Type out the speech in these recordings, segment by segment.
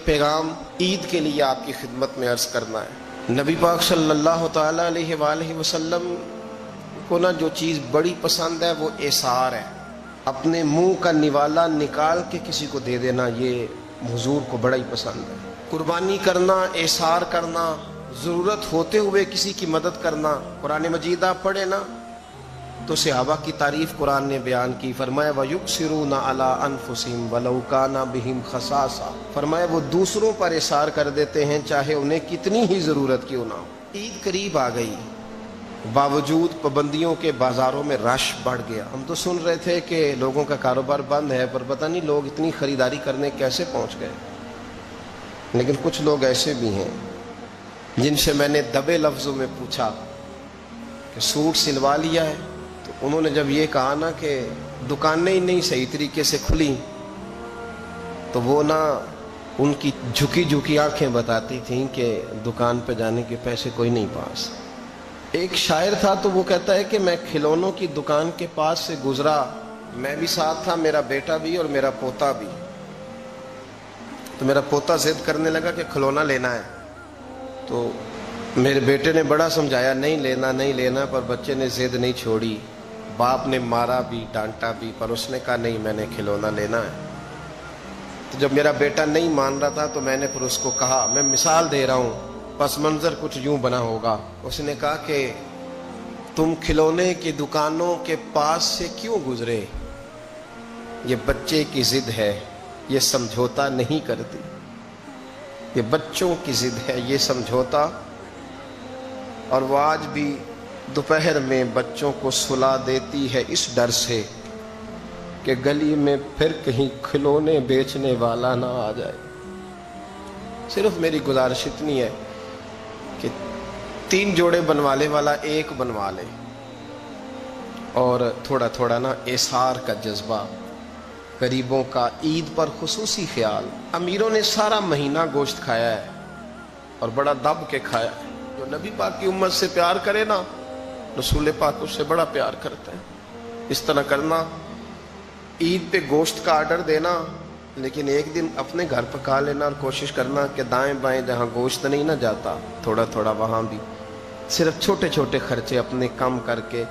پیغام عید کے لیے آپ کی خدمت میں عرض کرنا ہے۔ نبی پاک صلی اللہ تعالیٰ علیہ وآلہ وسلم کو نا جو چیز بڑی پسند ہے وہ ایثار ہے، اپنے منہ کا نوالا نکال کے کسی کو دے دینا، یہ حضور کو بڑا ہی پسند ہے۔ قربانی کرنا، ایثار کرنا، ضرورت ہوتے ہوئے کسی کی مدد کرنا۔ قرآن مجید آپ پڑھے نا تو صحابہ کی تعریف قرآن نے بیان کی، فرمایا وَيُؤْثِرُونَ عَلَىٰ أَنفُسِهِمْ وَلَوْ كَانَ بِهِمْ خَصَاصَةٌ، فرمایا وہ دوسروں پر ایثار کر دیتے ہیں چاہے انہیں کتنی ہی ضرورت کیوں نہ ہو۔ عید قریب آ گئی، باوجود پابندیوں کے بازاروں میں رش بڑھ گیا۔ ہم تو سن رہے تھے کہ لوگوں کا کاروبار بند ہے، پر پتہ نہیں لوگ اتنی خریداری کرنے کیسے پہنچ گئے۔ لیکن کچھ لوگ ایسے بھی ہیں جن سے میں نے دبے لفظوں میں پوچھا کہ سوٹ سلوا لیا ہے، تو انہوں نے جب یہ کہا نا کہ دکانیں ہی نہیں صحیح طریقے سے کھلی، تو وہ نا ان کی جھکی جھکی آنکھیں بتاتی تھیں کہ دکان پہ جانے کے پیسے کوئی نہیں پاس۔ ایک شاعر تھا تو وہ کہتا ہے کہ میں کھلونوں کی دکان کے پاس سے گزرا، میں بھی ساتھ تھا، میرا بیٹا بھی اور میرا پوتا بھی۔ تو میرا پوتا ضد کرنے لگا کہ کھلونا لینا ہے، تو میرے بیٹے نے بڑا سمجھایا نہیں لینا نہیں لینا، پر بچے نے ضد نہیں چھوڑی، باپ نے مارا بھی ڈانٹا بھی، پر اس نے کہا نہیں میں نے کھلونا لینا ہے۔ تو جب میرا بیٹا نہیں مان رہا تھا تو میں نے پھر اس کو کہا، میں مثال دے رہا ہوں، پس منظر کچھ یوں بنا ہوگا۔ اس نے کہا کہ تم کھلونے کی دکانوں کے پاس سے کیوں گزرے؟ یہ بچے کی ضد ہے، یہ سمجھوتا نہیں کرتی، یہ بچوں کی ضد ہے، یہ سمجھوتا۔ اور وہ آج بھی دوپہر میں بچوں کو سلا دیتی ہے اس ڈر سے کہ گلی میں پھر کہیں کھلونے بیچنے والا نہ آ جائے۔ صرف میری گزارش اتنی ہے کہ 3 جوڑے بنوانے والا 1 بنوا لے، اور تھوڑا تھوڑا نا ایثار کا جذبہ، غریبوں کا عید پر خصوصی خیال۔ امیروں نے سارا مہینہ گوشت کھایا ہے اور بڑا دب کے کھایا ہے۔ جو نبی پاک کی امت سے پیار کرے نا، رسول پاک اس سے بڑا پیار کرتے ہیں۔ اس طرح کرنا، عید پہ گوشت کا آرڈر دینا، لیکن ایک دن اپنے گھر پکا لینا، اور کوشش کرنا کہ دائیں بائیں جہاں گوشت نہیں نہ جاتا تھوڑا تھوڑا وہاں بھی صرف چھوٹے چھوٹے خرچے اپنے کم کر کے،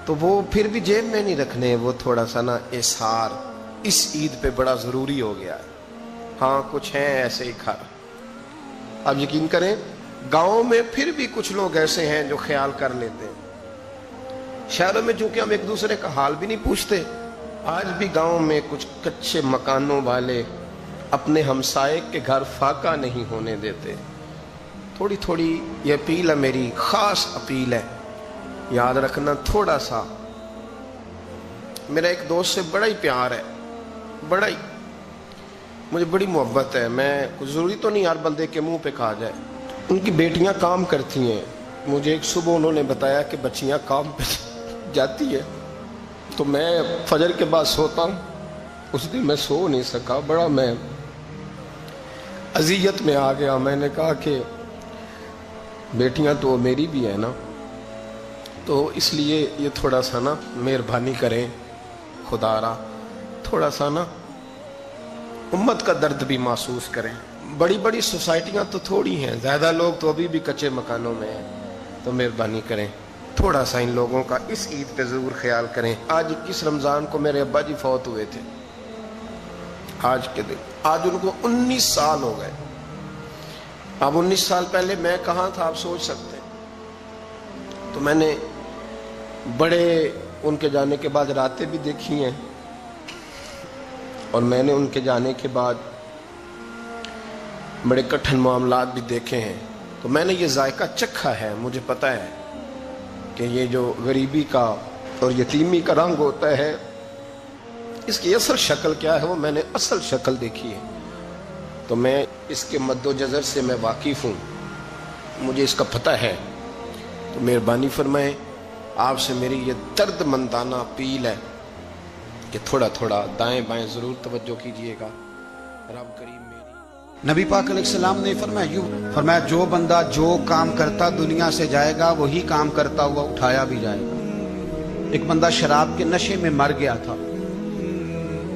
تو وہ پھر بھی جیب میں نہیں رکھنے، وہ تھوڑا سا نا ایثار اس عید پہ بڑا ضروری ہو گیا ہے۔ ہاں کچھ ہیں ایسے ہی کھا، اب یقین کریں گاؤں میں پھر بھی کچھ لوگ ایسے ہیں جو خیال کر لیتے ہیں۔ شہروں میں چونکہ ہم ایک دوسرے کا حال بھی نہیں پوچھتے، آج بھی گاؤں میں کچھ کچے مکانوں والے اپنے ہمسائے کے گھر فاقہ نہیں ہونے دیتے۔ تھوڑی تھوڑی یہ اپیل ہے، میری خاص اپیل ہے، یاد رکھنا تھوڑا سا۔ میرا ایک دوست سے بڑا ہی پیار ہے، بڑا ہی، مجھے بڑی محبت ہے، میں کچھ ضروری تو نہیں ہر بندے کے منہ پہ کہا جائے۔ ان کی بیٹیاں کام کرتی ہیں، مجھے ایک صبح انہوں نے بتایا کہ بچیاں کام پہ جاتی ہے، تو میں فجر کے بعد سوتا ہوں، اس دن میں سو نہیں سکا، بڑا میں اذیت میں آ گیا۔ میں نے کہا کہ بیٹیاں تو میری بھی ہیں نا، تو اس لیے یہ تھوڑا سا نا مہربانی کریں، خدا را تھوڑا سا نا امت کا درد بھی محسوس کریں۔ بڑی بڑی سوسائٹیاں تو تھوڑی ہیں، زیادہ لوگ تو ابھی بھی کچے مکانوں میں ہیں، تو مہربانی کریں تھوڑا سا ان لوگوں کا اس عید پہ ضرور خیال کریں۔ آج 21 رمضان کو میرے ابا جی فوت ہوئے تھے، آج کے دن، آج ان کو 19 سال ہو گئے۔ اب 19 سال پہلے میں کہاں تھا آپ سوچ سکتے ہیں۔ تو میں نے بڑے ان کے جانے کے بعد راتیں بھی دیکھی ہیں، اور میں نے ان کے جانے کے بعد بڑے کٹھن معاملات بھی دیکھے ہیں، تو میں نے یہ ذائقہ چکھا ہے، مجھے پتہ ہے کہ یہ جو غریبی کا اور یتیمی کا رنگ ہوتا ہے، اس کی اصل شکل کیا ہے، وہ میں نے اصل شکل دیکھی ہے، تو میں اس کے مد و جزر سے میں واقف ہوں، مجھے اس کا پتہ ہے۔ تو مہربانی فرمائیں، آپ سے میری یہ درد مندانہ اپیل ہے کہ تھوڑا تھوڑا دائیں بائیں ضرور توجہ کیجئے گا۔ رب کریم نبی پاک علیہ السلام نے فرمایا جو بندہ جو کام کرتا دنیا سے جائے گا وہی کام کرتا ہوا اٹھایا بھی جائے گا۔ ایک بندہ شراب کے نشے میں مر گیا تھا،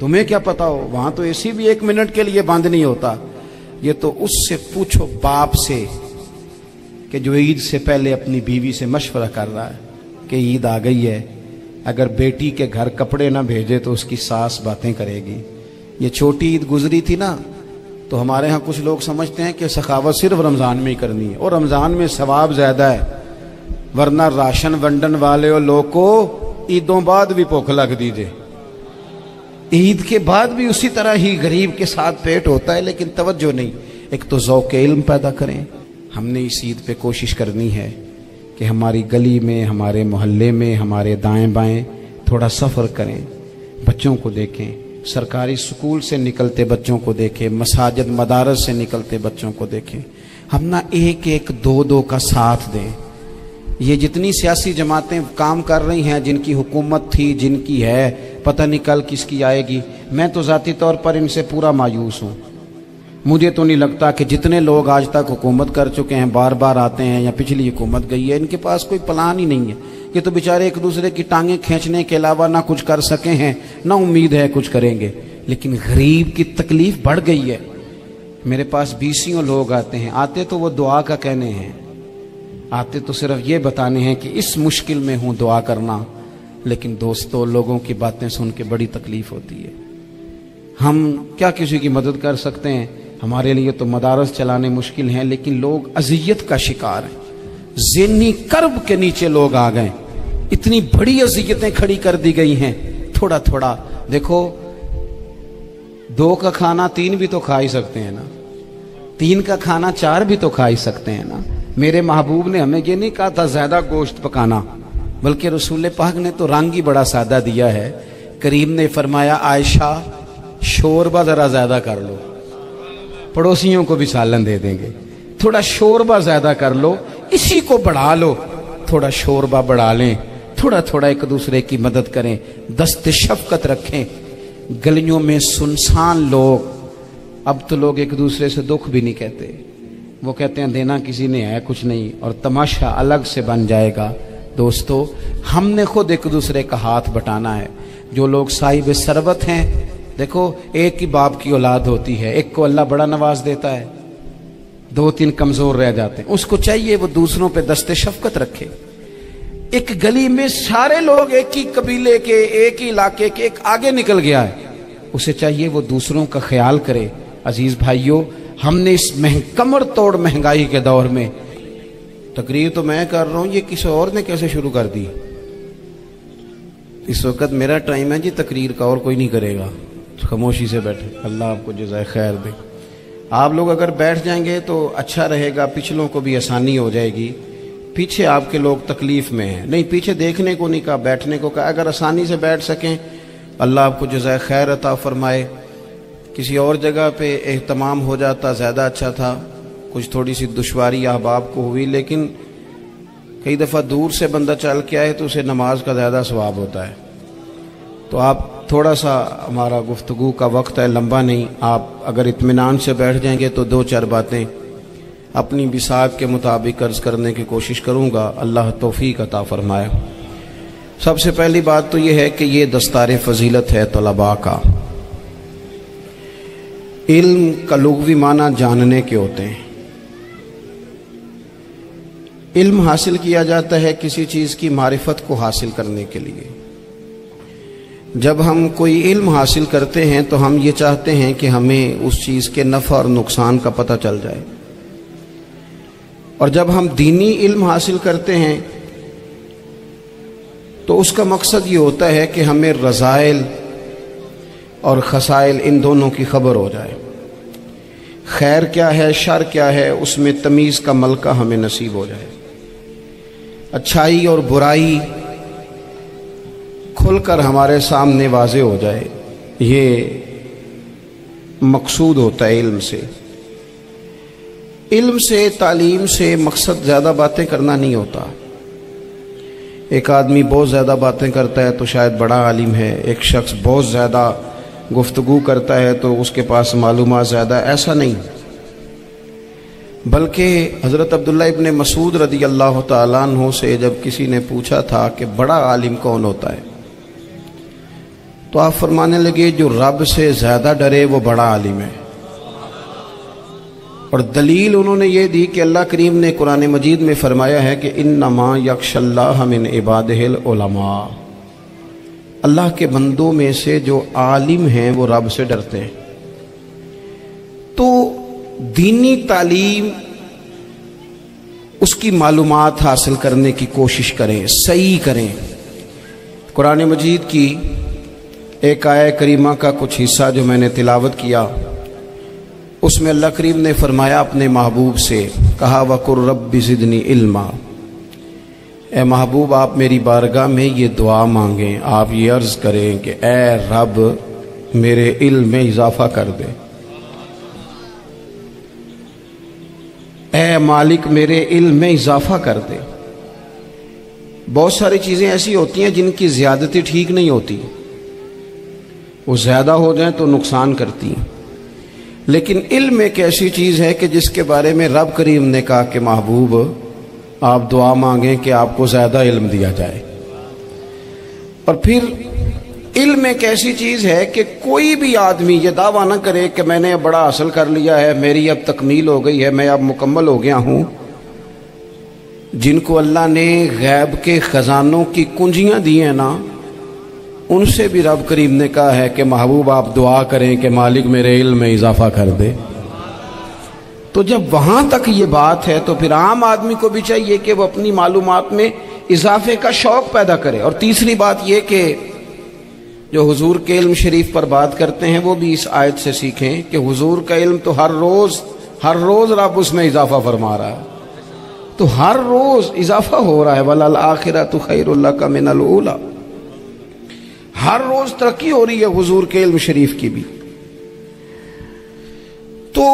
تمہیں کیا پتا ہو, وہاں تو اے سی بھی 1 منٹ کے لیے بند نہیں ہوتا. یہ تو اس سے پوچھو باپ سے کہ جو عید سے پہلے اپنی بیوی سے مشورہ کر رہا ہے کہ عید آ گئی ہے, اگر بیٹی کے گھر کپڑے نہ بھیجے تو اس کی ساس باتیں کرے گی. یہ چھوٹی عید گزری تھی نا, تو ہمارے ہاں کچھ لوگ سمجھتے ہیں کہ سخاوت صرف رمضان میں ہی کرنی ہے, اور رمضان میں ثواب زیادہ ہے, ورنہ راشن ونڈن والے اور لوگ کو عیدوں بعد بھی بھوک لگ دیجئے, عید کے بعد بھی اسی طرح ہی غریب کے ساتھ پیٹ ہوتا ہے, لیکن توجہ نہیں. ایک تو ذوق علم پیدا کریں. ہم نے اس عید پہ کوشش کرنی ہے کہ ہماری گلی میں, ہمارے محلے میں, ہمارے دائیں بائیں تھوڑا سفر کریں, بچوں کو دیکھیں, سرکاری سکول سے نکلتے بچوں کو دیکھیں, مساجد مدارس سے نکلتے بچوں کو دیکھیں. ہم نہ ایک ایک دو دو کا ساتھ دیں. یہ جتنی سیاسی جماعتیں کام کر رہی ہیں, جن کی حکومت تھی, جن کی ہے, پتہ نہیں کل کس کی آئے گی, میں تو ذاتی طور پر ان سے پورا مایوس ہوں. مجھے تو نہیں لگتا کہ جتنے لوگ آج تک حکومت کر چکے ہیں, بار بار آتے ہیں یا پچھلی حکومت گئی ہے, ان کے پاس کوئی پلان ہی نہیں ہے. یہ تو بیچارے ایک دوسرے کی ٹانگیں کھینچنے کے علاوہ نہ کچھ کر سکے ہیں, نہ امید ہے کچھ کریں گے. لیکن غریب کی تکلیف بڑھ گئی ہے. میرے پاس 20 لوگ آتے ہیں, آتے تو وہ دعا کا کہنے ہیں, آتے تو صرف یہ بتانے ہیں کہ اس مشکل میں ہوں دعا کرنا. لیکن دوستو, لوگوں کی باتیں سن کے بڑی تکلیف ہوتی ہے. ہم کیا کسی کی مدد کر سکتے ہیں؟ ہمارے لیے تو مدارس چلانے مشکل ہیں, لیکن لوگ اذیت کا شکار ہیں. ذہنی کرب کے نیچے لوگ آ گئے, اتنی بڑی اذیتیں کھڑی کر دی گئی ہیں. تھوڑا تھوڑا دیکھو, 2 کا کھانا 3 بھی تو کھا ہی سکتے ہیں نا, 3 کا کھانا 4 بھی تو کھا ہی سکتے ہیں نا. میرے محبوب نے ہمیں یہ نہیں کہا تھا زیادہ گوشت پکانا, بلکہ رسول پاک نے تو رنگ ہی بڑا سادہ دیا ہے. کریم نے فرمایا, عائشہ شوربہ ذرا زیادہ کر لو, پڑوسیوں کو بھی سالن دے دیں گے. تھوڑا شوربہ زیادہ کر لو, اسی کو بڑھا لو, تھوڑا شوربہ بڑھا لیں, تھوڑا تھوڑا ایک دوسرے کی مدد کریں, دست شفقت رکھیں. گلیوں میں سنسان لوگ, اب تو لوگ ایک دوسرے سے دکھ بھی نہیں کہتے, وہ کہتے ہیں دینا کسی نے ہے کچھ نہیں, اور تماشا الگ سے بن جائے گا. دوستو, ہم نے خود ایک دوسرے کا ہاتھ بٹانا ہے. جو لوگ صاحب ثروت ہیں, دیکھو ایک ہی باپ کی اولاد ہوتی ہے, ایک کو اللہ بڑا نواز دیتا ہے, 2-3 کمزور رہ جاتے ہیں. اس کو چاہیے وہ دوسروں پہ دست شفقت رکھے. ایک گلی میں سارے لوگ ایک ہی قبیلے کے, ایک ہی علاقے کے, ایک آگے نکل گیا ہے, اسے چاہیے وہ دوسروں کا خیال کرے. عزیز بھائیوں, ہم نے اس کمر توڑ مہنگائی کے دور میں, تقریر تو میں کر رہا ہوں, یہ کسی اور نے کیسے شروع کر دی؟ اس وقت میرا ٹائم ہے جی تقریر کا, اور کوئی نہیں کرے گا. خاموشی سے بیٹھے, اللہ آپ کو جزائے خیر دے. آپ لوگ اگر بیٹھ جائیں گے تو اچھا رہے گا, پچھلوں کو بھی آسانی ہو جائے گی. پیچھے آپ کے لوگ تکلیف میں ہیں, نہیں پیچھے دیکھنے کو نہیں کہا, بیٹھنے کو کہا. اگر آسانی سے بیٹھ سکیں, اللہ آپ کو جزائے خیر عطا فرمائے. کسی اور جگہ پہ اہتمام ہو جاتا زیادہ اچھا تھا. کچھ تھوڑی سی دشواری احباب کو ہوئی, لیکن کئی دفعہ دور سے بندہ چل کے آئے تو اسے نماز کا زیادہ ثواب ہوتا ہے. تو آپ تھوڑا سا, ہمارا گفتگو کا وقت ہے, لمبا نہیں, آپ اگر اطمینان سے بیٹھ جائیں گے تو 2-4 باتیں اپنی بساط کے مطابق عرض کرنے کی کوشش کروں گا. اللہ توفیق عطا فرمائے. سب سے پہلی بات تو یہ ہے کہ یہ دستار فضیلت ہے طلباء کا. علم کا لغوی معنی جاننے کے ہوتے ہیں. علم حاصل کیا جاتا ہے کسی چیز کی معرفت کو حاصل کرنے کے لیے. جب ہم کوئی علم حاصل کرتے ہیں تو ہم یہ چاہتے ہیں کہ ہمیں اس چیز کے نفع اور نقصان کا پتہ چل جائے. اور جب ہم دینی علم حاصل کرتے ہیں تو اس کا مقصد یہ ہوتا ہے کہ ہمیں رذائل اور خسائل ان دونوں کی خبر ہو جائے. خیر کیا ہے, شر کیا ہے, اس میں تمیز کا ملکہ ہمیں نصیب ہو جائے. اچھائی اور برائی کھل کر ہمارے سامنے واضح ہو جائے. یہ مقصود ہوتا ہے علم سے. علم سے, تعلیم سے مقصد زیادہ باتیں کرنا نہیں ہوتا. ایک آدمی بہت زیادہ باتیں کرتا ہے تو شاید بڑا عالم ہے, ایک شخص بہت زیادہ گفتگو کرتا ہے تو اس کے پاس معلومات زیادہ, ایسا نہیں. بلکہ حضرت عبداللہ ابن مسعود رضی اللہ تعالیٰ عنہ سے جب کسی نے پوچھا تھا کہ بڑا عالم کون ہوتا ہے, تو آپ فرمانے لگے جو رب سے زیادہ ڈرے وہ بڑا عالم ہے. اور دلیل انہوں نے یہ دی کہ اللہ کریم نے قرآن مجید میں فرمایا ہے کہ انما یخشی اللہ من عبادہ العلماء، اللہ کے بندوں میں سے جو عالم ہیں وہ رب سے ڈرتے ہیں. تو دینی تعلیم، اس کی معلومات حاصل کرنے کی کوشش کریں، صحیح کریں. قرآن مجید کی ایک آیہ کریمہ کا کچھ حصہ جو میں نے تلاوت کیا، اس میں اللہ کریم نے فرمایا اپنے محبوب سے، کہا وَقُلْ رَبِّ زِدْنِي عِلْمًا، اے محبوب آپ میری بارگاہ میں یہ دعا مانگیں، آپ یہ عرض کریں کہ اے رب میرے علم میں اضافہ کر دے، اے مالک میرے علم میں اضافہ کر دے. بہت ساری چیزیں ایسی ہوتی ہیں جن کی زیادتی ٹھیک نہیں ہوتی، وہ زیادہ ہو جائیں تو نقصان کرتی ہیں. لیکن علم ایک ایسی چیز ہے کہ جس کے بارے میں رب کریم نے کہا کہ محبوب آپ دعا مانگیں کہ آپ کو زیادہ علم دیا جائے. اور پھر علم ایک ایسی چیز ہے کہ کوئی بھی آدمی یہ دعویٰ نہ کرے کہ میں نے بڑا حاصل کر لیا ہے، میری اب تکمیل ہو گئی ہے، میں اب مکمل ہو گیا ہوں. جن کو اللہ نے غیب کے خزانوں کی کنجیاں دی ہیں نا، ان سے بھی رب کریم نے کہا ہے کہ محبوب آپ دعا کریں کہ مالک میرے علم میں اضافہ کر دے. تو جب وہاں تک یہ بات ہے تو پھر عام آدمی کو بھی چاہیے کہ وہ اپنی معلومات میں اضافے کا شوق پیدا کرے. اور تیسری بات یہ کہ جو حضور کے علم شریف پر بات کرتے ہیں وہ بھی اس آیت سے سیکھیں کہ حضور کا علم تو ہر روز رب اس میں اضافہ فرما رہا ہے، تو ہر روز اضافہ ہو رہا ہے. وَلَلْآخِرَةُ خَيْرٌ لَكَ مِنَ الْأُولَىٰ، ہر روز ترقی ہو رہی ہے حضور کے علم شریف کی بھی. تو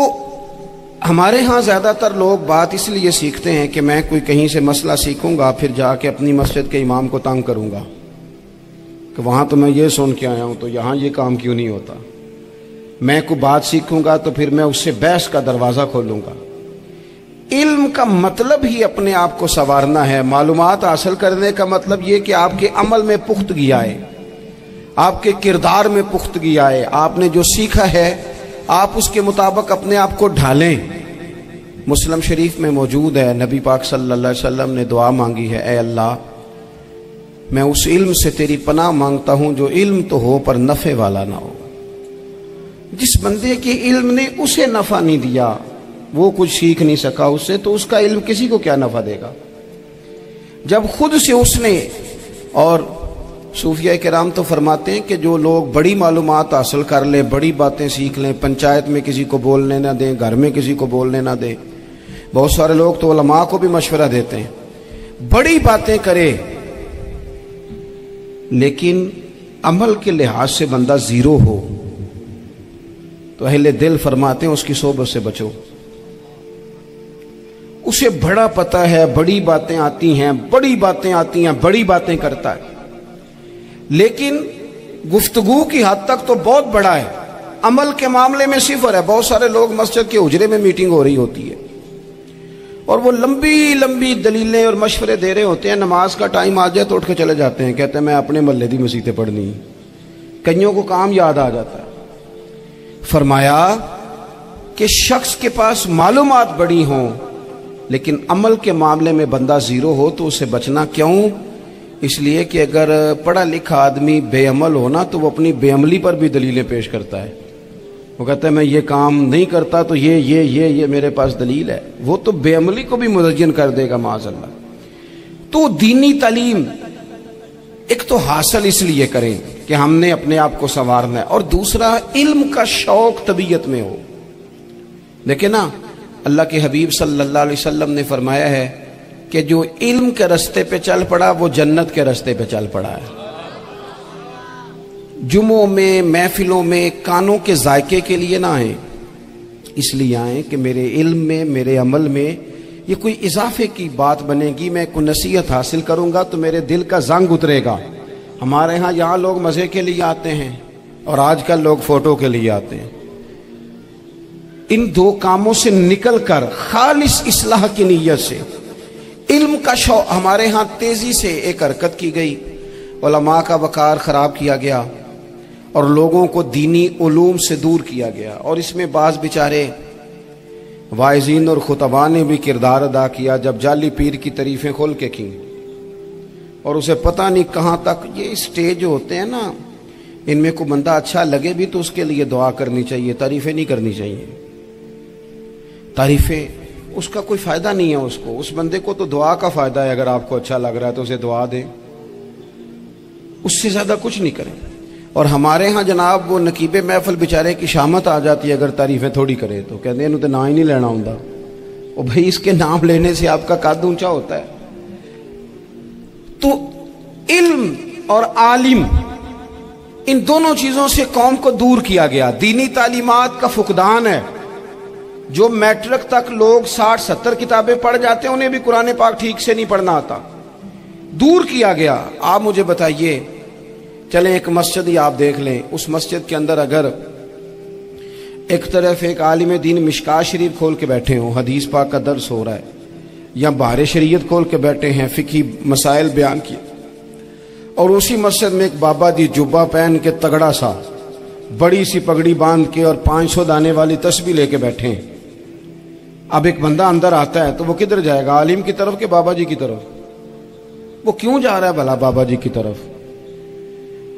ہمارے ہاں زیادہ تر لوگ بات اس لیے سیکھتے ہیں کہ میں کوئی کہیں سے مسئلہ سیکھوں گا پھر جا کے اپنی مسجد کے امام کو تنگ کروں گا کہ وہاں تو میں یہ سن کے آیا ہوں تو یہاں یہ کام کیوں نہیں ہوتا. میں کوئی بات سیکھوں گا تو پھر میں اس سے بحث کا دروازہ کھولوں گا. علم کا مطلب ہی اپنے آپ کو سنوارنا ہے. معلومات حاصل کرنے کا مطلب یہ کہ آپ کے عمل میں پختگی آئے، آپ کے کردار میں پختگی آئے، آپ نے جو سیکھا ہے آپ اس کے مطابق اپنے آپ کو ڈھالیں. مسلم شریف میں موجود ہے، نبی پاک صلی اللہ علیہ وسلم نے دعا مانگی ہے، اے اللہ میں اس علم سے تیری پناہ مانگتا ہوں جو علم تو ہو پر نفع والا نہ ہو. جس بندے کے علم نے اسے نفع نہیں دیا، وہ کچھ سیکھ نہیں سکا اس سے، تو اس کا علم کسی کو کیا نفع دے گا. جب خود سے اس نے، اور صوفیہ کرام تو فرماتے ہیں کہ جو لوگ بڑی معلومات حاصل کر لیں، بڑی باتیں سیکھ لیں، پنچایت میں کسی کو بولنے نہ دیں، گھر میں کسی کو بولنے نہ دیں. بہت سارے لوگ تو علماء کو بھی مشورہ دیتے ہیں، بڑی باتیں کرے لیکن عمل کے لحاظ سے بندہ زیرو ہو تو اہل دل فرماتے ہیں اس کی صحبت سے بچو. اسے بڑا پتہ ہے، بڑی باتیں آتی ہیں، بڑی باتیں کرتا ہے، لیکن گفتگو کی حد تک تو بہت بڑا ہے، عمل کے معاملے میں صفر ہے. بہت سارے لوگ مسجد کے حجرے میں میٹنگ ہو رہی ہوتی ہے اور وہ لمبی دلیلیں اور مشورے دے رہے ہوتے ہیں، نماز کا ٹائم آ جائے تو اٹھ کے چلے جاتے ہیں، کہتے ہیں میں اپنے محلے دی مسیتیں پڑھنی. کئیوں کو کام یاد آ جاتا ہے. فرمایا کہ شخص کے پاس معلومات بڑی ہوں لیکن عمل کے معاملے میں بندہ زیرو ہو تو اسے بچنا کیوں؟ اس لیے کہ اگر پڑھا لکھا آدمی بے عمل ہونا تو وہ اپنی بے عملی پر بھی دلیلیں پیش کرتا ہے. وہ کہتا ہے میں یہ کام نہیں کرتا تو یہ میرے پاس دلیل ہے. وہ تو بے عملی کو بھی مزین کر دے گا معاذ اللہ. تو دینی تعلیم ایک تو حاصل اس لیے کریں کہ ہم نے اپنے آپ کو سنوارنا ہے، اور دوسرا علم کا شوق طبیعت میں ہو. دیکھیں نا، اللہ کے حبیب صلی اللہ علیہ وسلم نے فرمایا ہے کہ جو علم کے رستے پہ چل پڑا وہ جنت کے رستے پہ چل پڑا ہے. جمعوں میں، محفلوں میں کانوں کے ذائقے کے لیے نہ آئیں، اس لیے آئیں کہ میرے علم میں، میرے عمل میں یہ کوئی اضافے کی بات بنے گی، میں کوئی نصیحت حاصل کروں گا تو میرے دل کا زنگ اترے گا. ہمارے ہاں یہاں لوگ مزے کے لیے آتے ہیں اور آج کل لوگ فوٹو کے لیے آتے ہیں. ان دو کاموں سے نکل کر خالص اصلاح کی نیت سے علم کا شوق. ہمارے ہاں تیزی سے ایک حرکت کی گئی، علماء کا وقار خراب کیا گیا، اور لوگوں کو دینی علوم سے دور کیا گیا. اور اس میں بعض بیچارے واعظین اور خطباء نے بھی کردار ادا کیا جب جعلی پیر کی تعریفیں کھول کے کی اور اسے پتہ نہیں کہاں تک. یہ اسٹیج ہوتے ہیں نا، ان میں کوئی بندہ اچھا لگے بھی تو اس کے لیے دعا کرنی چاہیے، تعریفیں نہیں کرنی چاہیے. تعریفیں اس کا کوئی فائدہ نہیں ہے. اس بندے کو تو دعا کا فائدہ ہے. اگر آپ کو اچھا لگ رہا ہے تو اسے دعا دیں، اس سے زیادہ کچھ نہیں کریں. اور ہمارے ہاں جناب وہ نقیب محفل بیچارے کی شامت آ جاتی ہے اگر تعریفیں تھوڑی کرے تو کہتے ہیں انہوں تو نام ہی نہیں لینا ہوں. اور بھائی اس کے نام لینے سے آپ کا قد اونچا ہوتا ہے. تو علم اور عالم ان دونوں چیزوں سے قوم کو دور کیا گیا. دینی تعلیمات کا فقدان ہے. جو میٹرک تک لوگ 60-70 کتابیں پڑھ جاتے ہیں انہیں بھی قرآن پاک ٹھیک سے نہیں پڑھنا آتا. دور کیا گیا. آپ مجھے بتائیے، چلیں ایک مسجد ہی آپ دیکھ لیں، اس مسجد کے اندر اگر ایک طرف ایک عالم دین مشکاہ شریف کھول کے بیٹھے ہوں، حدیث پاک کا درس ہو رہا ہے، یا بہار شریعت کھول کے بیٹھے ہیں، فقہی مسائل بیان کیے، اور اسی مسجد میں ایک بابا جی جبہ پہن کے تگڑا سا بڑی سی پگڑی باندھ کے اور 500 دانے والی تسبیح لے کے بیٹھے ہیں. اب ایک بندہ اندر آتا ہے تو وہ کدھر جائے گا؟ عالم کی طرف کہ بابا جی کی طرف؟ وہ کیوں جا رہا ہے بھلا بابا جی کی طرف؟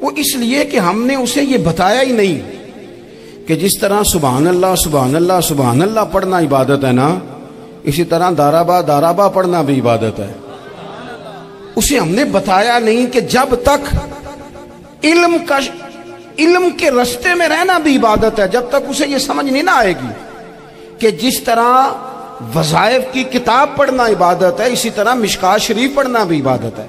وہ اس لیے کہ ہم نے اسے یہ بتایا ہی نہیں کہ جس طرح سبحان اللہ سبحان اللہ سبحان اللہ پڑھنا عبادت ہے نا، اسی طرح دارابا پڑھنا بھی عبادت ہے. اسے ہم نے بتایا نہیں کہ جب تک علم کے رستے میں رہنا بھی عبادت ہے. جب تک اسے یہ سمجھ نہیں نہ آئے گی کہ جس طرح وظائف کی کتاب پڑھنا عبادت ہے، اسی طرح مشکاہ شریف پڑھنا بھی عبادت ہے.